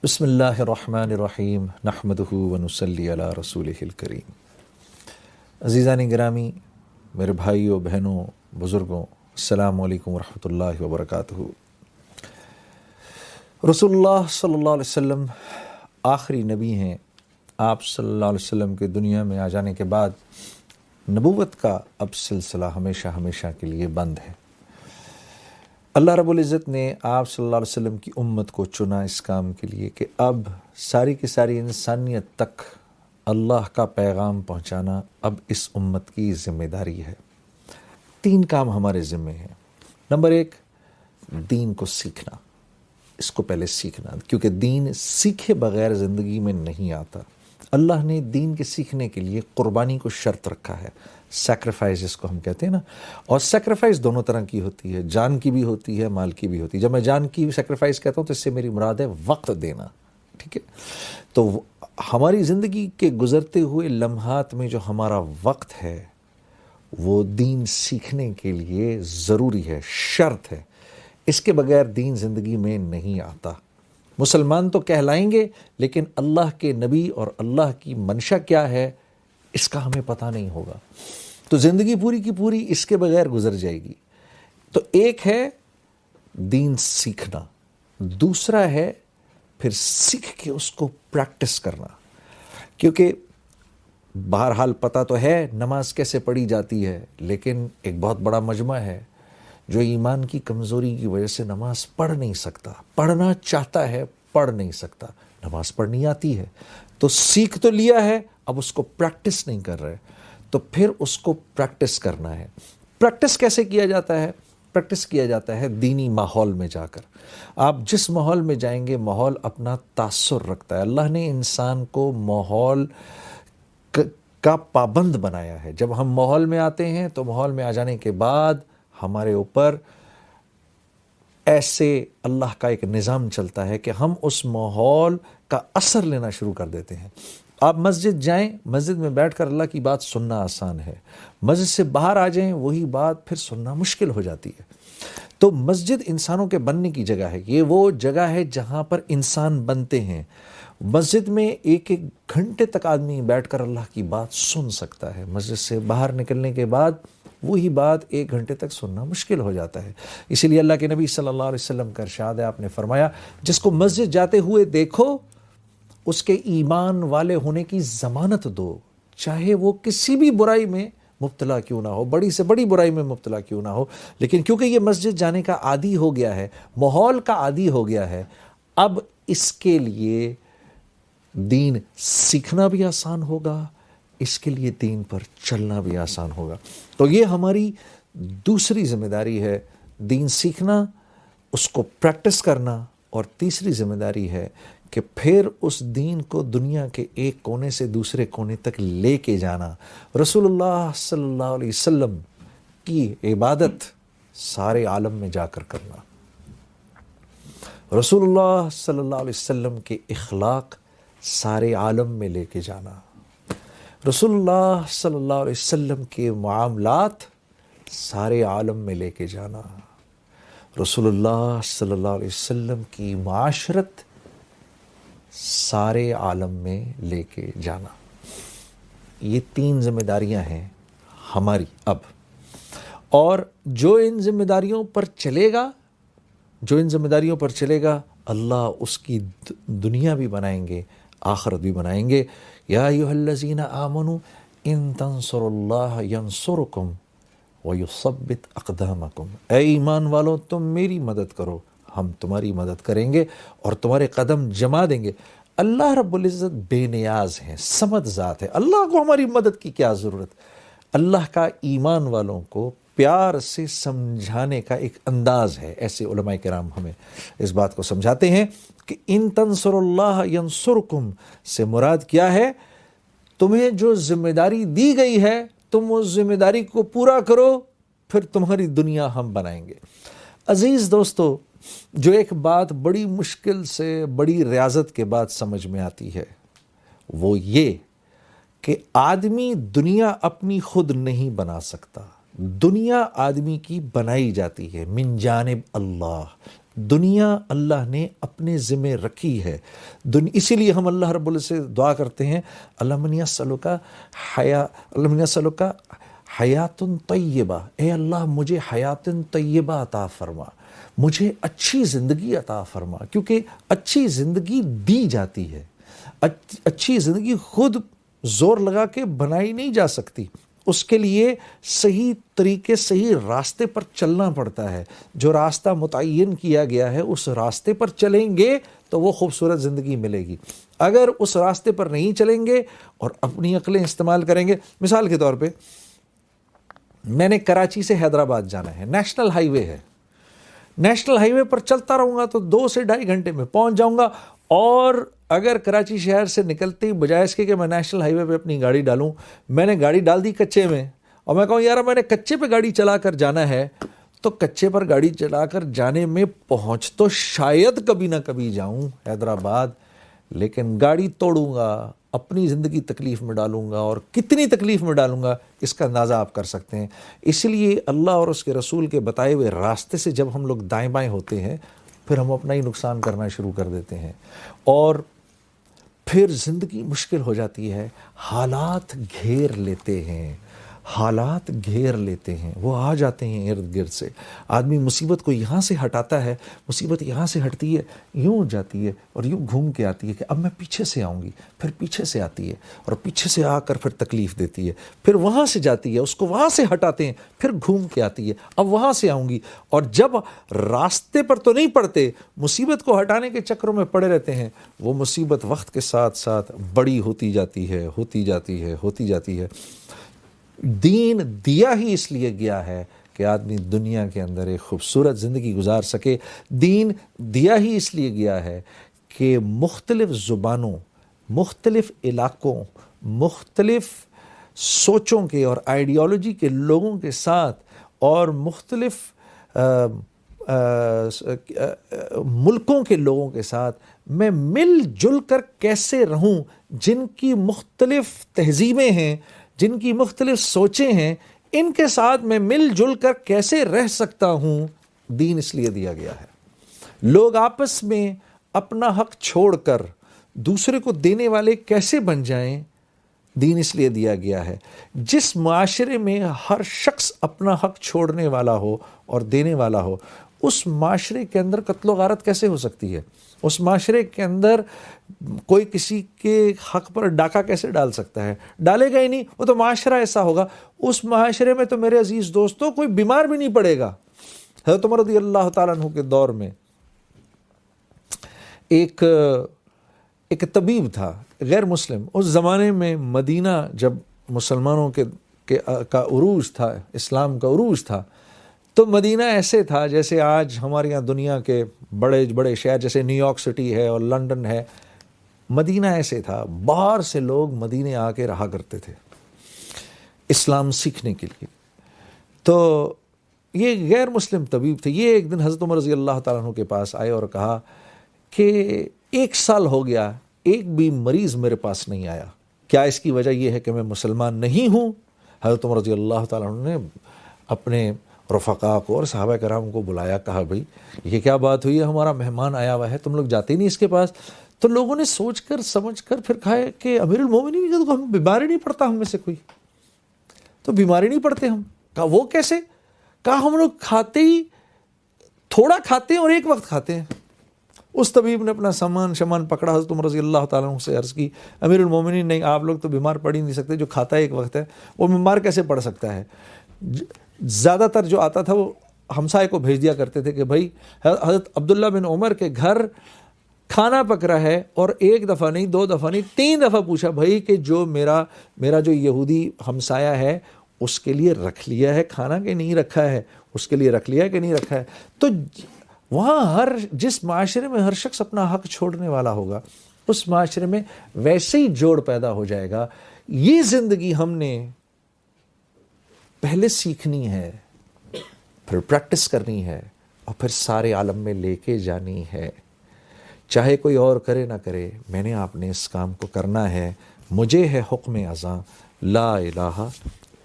بسم اللہ الرحمن الرحیم نحمدہ ونصلی علی رسولہ الکریم۔ عزیزان گرامی، میرے بھائیوں بہنوں بزرگوں، السلام علیکم ورحمۃ اللہ وبرکاتہ۔ رسول اللہ صلی اللہ علیہ وسلم آخری نبی ہیں۔ آپ صلی اللہ علیہ وسلم کے دنیا میں آ جانے کے بعد نبوت کا اب سلسلہ ہمیشہ ہمیشہ کے لیے بند ہے۔ اللہ رب العزت نے آپ صلی اللہ علیہ وسلم کی امت کو چنا اس کام کے لیے کہ اب ساری کی ساری انسانیت تک اللہ کا پیغام پہنچانا اب اس امت کی ذمہ داری ہے۔ 3 کام ہمارے ذمہ ہیں۔ نمبر 1، دین کو سیکھنا، اس کو پہلے سیکھنا، کیونکہ دین سیکھے بغیر زندگی میں نہیں آتا۔ اللہ نے دین کے سیکھنے کے لیے قربانی کو شرط رکھا ہے، سیکریفائز جس کو ہم کہتے ہیں نا۔ اور سیکریفائز دونوں طرح کی ہوتی ہے، جان کی بھی ہوتی ہے، مال کی بھی ہوتی ہے۔ جب میں جان کی سیکریفائز کہتا ہوں تو اس سے میری مراد ہے وقت دینا، ٹھیک ہے؟ تو ہماری زندگی کے گزرتے ہوئے لمحات میں جو ہمارا وقت ہے وہ دین سیکھنے کے لیے ضروری ہے، شرط ہے۔ اس کے بغیر دین زندگی میں نہیں آتا۔ مسلمان تو کہلائیں گے لیکن اللہ کے نبی اور اللہ کی منشا کیا ہے اس کا ہمیں پتہ نہیں ہوگا، تو زندگی پوری کی پوری اس کے بغیر گزر جائے گی۔ تو ایک ہے دین سیکھنا، دوسرا ہے پھر سیکھ کے اس کو پریکٹس کرنا، کیونکہ بہرحال پتہ تو ہے نماز کیسے پڑھی جاتی ہے، لیکن ایک بہت بڑا مجمع ہے جو ایمان کی کمزوری کی وجہ سے نماز پڑھ نہیں سکتا، پڑھنا چاہتا ہے پڑھ نہیں سکتا، نماز پڑھنی آتی ہے تو سیکھ تو لیا ہے، اب اس کو پریکٹس نہیں کر رہے، تو پھر اس کو پریکٹس کرنا ہے۔ پریکٹس کیسے کیا جاتا ہے؟ پریکٹس کیا جاتا ہے دینی ماحول میں جا کر۔ آپ جس ماحول میں جائیں گے ماحول اپنا تاثر رکھتا ہے۔ اللہ نے انسان کو ماحول کا پابند بنایا ہے۔ جب ہم ماحول میں آتے ہیں تو ماحول میں آ جانے کے بعد ہمارے اوپر ایسے اللہ کا ایک نظام چلتا ہے کہ ہم اس ماحول کا اثر لینا شروع کر دیتے ہیں۔ آپ مسجد جائیں، مسجد میں بیٹھ کر اللہ کی بات سننا آسان ہے، مسجد سے باہر آ جائیں وہی بات پھر سننا مشکل ہو جاتی ہے۔ تو مسجد انسانوں کے بننے کی جگہ ہے، یہ وہ جگہ ہے جہاں پر انسان بنتے ہیں۔ مسجد میں 1 گھنٹے تک آدمی بیٹھ کر اللہ کی بات سن سکتا ہے، مسجد سے باہر نکلنے کے بعد وہی بات 1 گھنٹے تک سننا مشکل ہو جاتا ہے۔ اسی لیے اللہ کے نبی صلی اللہ علیہ وسلم کا ارشاد ہے، آپ نے فرمایا جس کو مسجد جاتے ہوئے دیکھو اس کے ایمان والے ہونے کی ضمانت دو، چاہے وہ کسی بھی برائی میں مبتلا کیوں نہ ہو، بڑی سے بڑی برائی میں مبتلا کیوں نہ ہو، لیکن کیونکہ یہ مسجد جانے کا عادی ہو گیا ہے، ماحول کا عادی ہو گیا ہے، اب اس کے لیے دین سیکھنا بھی آسان ہوگا، اس کے لیے دین پر چلنا بھی آسان ہوگا۔ تو یہ ہماری دوسری ذمہ داری ہے، دین سیکھنا، اس کو پریکٹس کرنا، اور تیسری ذمہ داری ہے کہ پھر اس دین کو دنیا کے ایک کونے سے دوسرے کونے تک لے کے جانا۔ رسول اللہ صلی اللہ علیہ وسلم کی عبادت سارے عالم میں جا کر کرنا، رسول اللہ صلی اللہ علیہ وسلم کے اخلاق سارے عالم میں لے کے جانا، رسول اللہ صلی اللہ علیہ وسلم کے معاملات سارے عالم میں لے کے جانا، رسول اللہ صلی اللہ علیہ وسلم کی معاشرت سارے عالم میں لے کے جانا۔ یہ 3 ذمہ داریاں ہیں ہماری اب، اور جو ان ذمہ داریوں پر چلے گا اللہ اس کی دنیا بھی بنائیں گے، آخرت بھی بنائیں گے۔ یا ایھا الذین آمنوا ان تنصروا اللہ ینصرکم ویثبت اقدامکم، اے ایمان والو تم میری مدد کرو ہم تمہاری مدد کریں گے اور تمہارے قدم جما دیں گے۔ اللہ رب العزت بے نیاز ہیں، صمد ذات ہے، اللہ کو ہماری مدد کی کیا ضرورت؟ اللہ کا ایمان والوں کو پیار سے سمجھانے کا ایک انداز ہے۔ ایسے علماء کرام ہمیں اس بات کو سمجھاتے ہیں کہ ان تنصروا اللہ ینصرکم سے مراد کیا ہے؟ تمہیں جو ذمہ داری دی گئی ہے تم اس ذمہ داری کو پورا کرو، پھر تمہاری دنیا ہم بنائیں گے۔ عزیز دوستو، جو ایک بات بڑی مشکل سے بڑی ریاضت کے بعد سمجھ میں آتی ہے وہ یہ کہ آدمی دنیا اپنی خود نہیں بنا سکتا، دنیا آدمی کی بنائی جاتی ہے من جانب اللہ، دنیا اللہ نے اپنے ذمہ رکھی ہے. اسی لیے ہم اللہ رب العزت سے دعا کرتے ہیں اللہم انی اسألک حیات طیبہ، اے اللہ مجھے حیات طیبہ عطا فرما، مجھے اچھی زندگی عطا فرما، کیونکہ اچھی زندگی دی جاتی ہے. اچھی زندگی خود زور لگا کے بنائی نہیں جا سکتی، اس کے لیے صحیح طریقے صحیح راستے پر چلنا پڑتا ہے. جو راستہ متعین کیا گیا ہے اس راستے پر چلیں گے تو وہ خوبصورت زندگی ملے گی. اگر اس راستے پر نہیں چلیں گے اور اپنی عقلیں استعمال کریں گے، مثال کے طور پہ میں نے کراچی سے حیدرآباد جانا ہے، نیشنل ہائی وے ہے، نیشنل ہائی وے پر چلتا رہوں گا تو 2 سے 2.5 گھنٹے میں پہنچ جاؤں گا. اور اگر کراچی شہر سے نکلتے ہی بجائے اس کے کہ میں نیشنل ہائی وے پہ اپنی گاڑی ڈالوں، میں نے گاڑی ڈال دی کچے میں، اور میں کہوں یار میں نے کچے پہ گاڑی چلا کر جانا ہے، تو کچے پر گاڑی چلا کر جانے میں پہنچ تو شاید کبھی نہ کبھی جاؤں حیدرآباد، لیکن گاڑی توڑوں گا، اپنی زندگی تکلیف میں ڈالوں گا، اور کتنی تکلیف میں ڈالوں گا اس کا اندازہ آپ کر سکتے ہیں. اس لیے اللہ اور اس کے رسول کے بتائے ہوئے راستے سے جب ہم لوگ دائیں بائیں ہوتے ہیں پھر ہم اپنا ہی نقصان کرنا شروع کر دیتے ہیں، اور پھر زندگی مشکل ہو جاتی ہے. حالات گھیر لیتے ہیں، حالات گھیر لیتے ہیں، وہ آ جاتے ہیں ارد گرد سے. آدمی مصیبت کو یہاں سے ہٹاتا ہے، مصیبت یہاں سے ہٹتی ہے، یوں جاتی ہے اور یوں گھوم کے آتی ہے کہ اب میں پیچھے سے آؤں گی، پھر پیچھے سے آتی ہے اور پیچھے سے آ کر پھر تکلیف دیتی ہے، پھر وہاں سے جاتی ہے، اس کو وہاں سے ہٹاتے ہیں، پھر گھوم کے آتی ہے، اب وہاں سے آؤں گی. اور جب راستے پر تو نہیں پڑتے، مصیبت کو ہٹانے کے چکروں میں پڑے رہتے ہیں، وہ مصیبت وقت کے ساتھ ساتھ بڑی ہوتی جاتی ہے، ہوتی جاتی ہے، ہوتی جاتی ہے. دین دیا ہی اس لیے گیا ہے کہ آدمی دنیا کے اندر ایک خوبصورت زندگی گزار سکے. دین دیا ہی اس لیے گیا ہے کہ مختلف زبانوں، مختلف علاقوں، مختلف سوچوں کے اور آئیڈیالوجی کے لوگوں کے ساتھ اور مختلف ملکوں کے لوگوں کے ساتھ میں مل جل کر کیسے رہوں. جن کی مختلف تہذیبیں ہیں، جن کی مختلف سوچیں ہیں، ان کے ساتھ میں مل جل کر کیسے رہ سکتا ہوں، دین اس لیے دیا گیا ہے. لوگ آپس میں اپنا حق چھوڑ کر دوسرے کو دینے والے کیسے بن جائیں، دین اس لیے دیا گیا ہے. جس معاشرے میں ہر شخص اپنا حق چھوڑنے والا ہو اور دینے والا ہو، اس معاشرے کے اندر قتل و غارت کیسے ہو سکتی ہے؟ اس معاشرے کے اندر کوئی کسی کے حق پر ڈاکہ کیسے ڈال سکتا ہے؟ ڈالے گا ہی نہیں. وہ تو معاشرہ ایسا ہوگا. اس معاشرے میں تو میرے عزیز دوستوں کوئی بیمار بھی نہیں پڑے گا. حضرت عمر رضی اللہ تعالیٰ عنہ کے دور میں ایک طبیب تھا غیر مسلم. اس زمانے میں مدینہ جب مسلمانوں کا عروج تھا، اسلام کا عروج تھا، تو مدینہ ایسے تھا جیسے آج ہمارے یہاں دنیا کے بڑے بڑے شہر جیسے نیو یارک سٹی ہے اور لنڈن ہے. مدینہ ایسے تھا، باہر سے لوگ مدینے آ کے رہا کرتے تھے اسلام سیکھنے کے لیے. تو یہ غیر مسلم طبیب تھے. یہ ایک دن حضرت عمر رضی اللہ تعالیٰ عنہ کے پاس آئے اور کہا کہ 1 سال ہو گیا ایک بھی مریض میرے پاس نہیں آیا، کیا اس کی وجہ یہ ہے کہ میں مسلمان نہیں ہوں؟ حضرت عمر رضی اللہ تعالیٰ عنہ نے اپنے رفقا کو اور صحابہ کرام کو بلایا، کہا بھئی یہ کیا بات ہوئی ہے، ہمارا مہمان آیا ہوا ہے، تم لوگ جاتے ہی نہیں اس کے پاس. تو لوگوں نے سوچ کر سمجھ کر پھر کہا کہ امیر المومنین تو ہم بیماری نہیں پڑتا ہم میں سے کوئی، تو بیماری نہیں پڑتے ہم. کہا وہ کیسے؟ کہا ہم لوگ کھاتے ہی تھوڑا کھاتے ہیں اور ایک وقت کھاتے ہیں. اس طبیب نے اپنا سامان پکڑا، حضرت عمر رضی اللہ تعالیٰ عنہ سے عرض کی امیر المومنین نہیں، آپ لوگ تو بیمار پڑ ہی نہیں سکتے، جو کھاتا ہے ایک وقت ہے وہ بیمار کیسے پڑ سکتا ہے؟ زیادہ تر جو آتا تھا وہ ہمسائے کو بھیج دیا کرتے تھے کہ بھائی حضرت عبداللہ بن عمر کے گھر کھانا پک رہا ہے، اور 1 دفعہ نہیں 2 دفعہ نہیں 3 دفعہ پوچھا بھائی کہ جو میرا جو یہودی ہمسایہ ہے اس کے لیے رکھ لیا ہے کھانا کہ نہیں رکھا ہے، اس کے لیے رکھ لیا ہے کہ نہیں رکھا ہے. تو وہاں جس معاشرے میں ہر شخص اپنا حق چھوڑنے والا ہوگا، اس معاشرے میں ویسے ہی جوڑ پیدا ہو جائے گا. یہ زندگی ہم نے پہلے سیکھنی ہے، پھر پریکٹس کرنی ہے، اور پھر سارے عالم میں لے کے جانی ہے. چاہے کوئی اور کرے نہ کرے، میں نے آپ نے اس کام کو کرنا ہے. مجھے ہے حکم ازاں لا الہ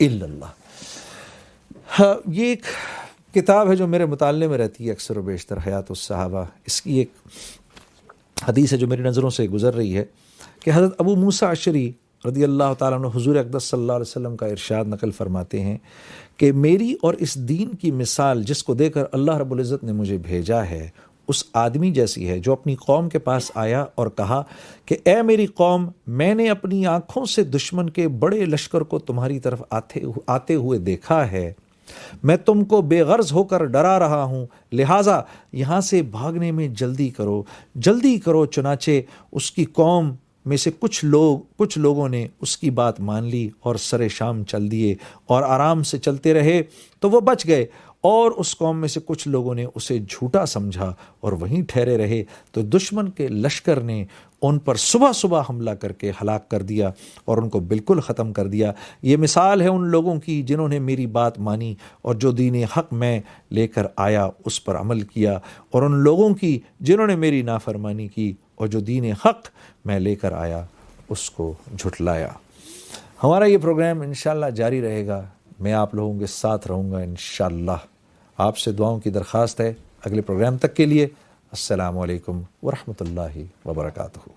الا اللہ. یہ ایک کتاب ہے جو میرے مطالعے میں رہتی ہے اکثر و بیشتر، حیات الصحابہ۔ اس کی ایک حدیث ہے جو میری نظروں سے گزر رہی ہے کہ حضرت ابو موسیٰ اشعری رضی اللہ تعالیٰ عنہ حضور اقدس صلی اللہ علیہ وسلم کا ارشاد نقل فرماتے ہیں کہ میری اور اس دین کی مثال جس کو دے کر اللہ رب العزت نے مجھے بھیجا ہے اس آدمی جیسی ہے جو اپنی قوم کے پاس آیا اور کہا کہ اے میری قوم، میں نے اپنی آنکھوں سے دشمن کے بڑے لشکر کو تمہاری طرف آتے ہوئے دیکھا ہے، میں تم کو بے غرض ہو کر ڈرا رہا ہوں، لہٰذا یہاں سے بھاگنے میں جلدی کرو۔ چنانچہ اس کی قوم میں سے کچھ لوگوں نے اس کی بات مان لی اور سر شام چل دیے اور آرام سے چلتے رہے تو وہ بچ گئے، اور اس قوم میں سے کچھ لوگوں نے اسے جھوٹا سمجھا اور وہیں ٹھہرے رہے تو دشمن کے لشکر نے ان پر صبح حملہ کر کے ہلاک کر دیا اور ان کو بالکل ختم کر دیا۔ یہ مثال ہے ان لوگوں کی جنہوں نے میری بات مانی اور جو دین حق میں لے کر آیا اس پر عمل کیا، اور ان لوگوں کی جنہوں نے میری نافرمانی کی اور جو دین حق میں لے کر آیا اس کو جھٹلایا۔ ہمارا یہ پروگرام انشاءاللہ جاری رہے گا، میں آپ لوگوں کے ساتھ رہوں گا انشاءاللہ۔ آپ سے دعاؤں کی درخواست ہے۔ اگلے پروگرام تک کے لیے السلام علیکم ورحمۃ اللہ وبرکاتہ۔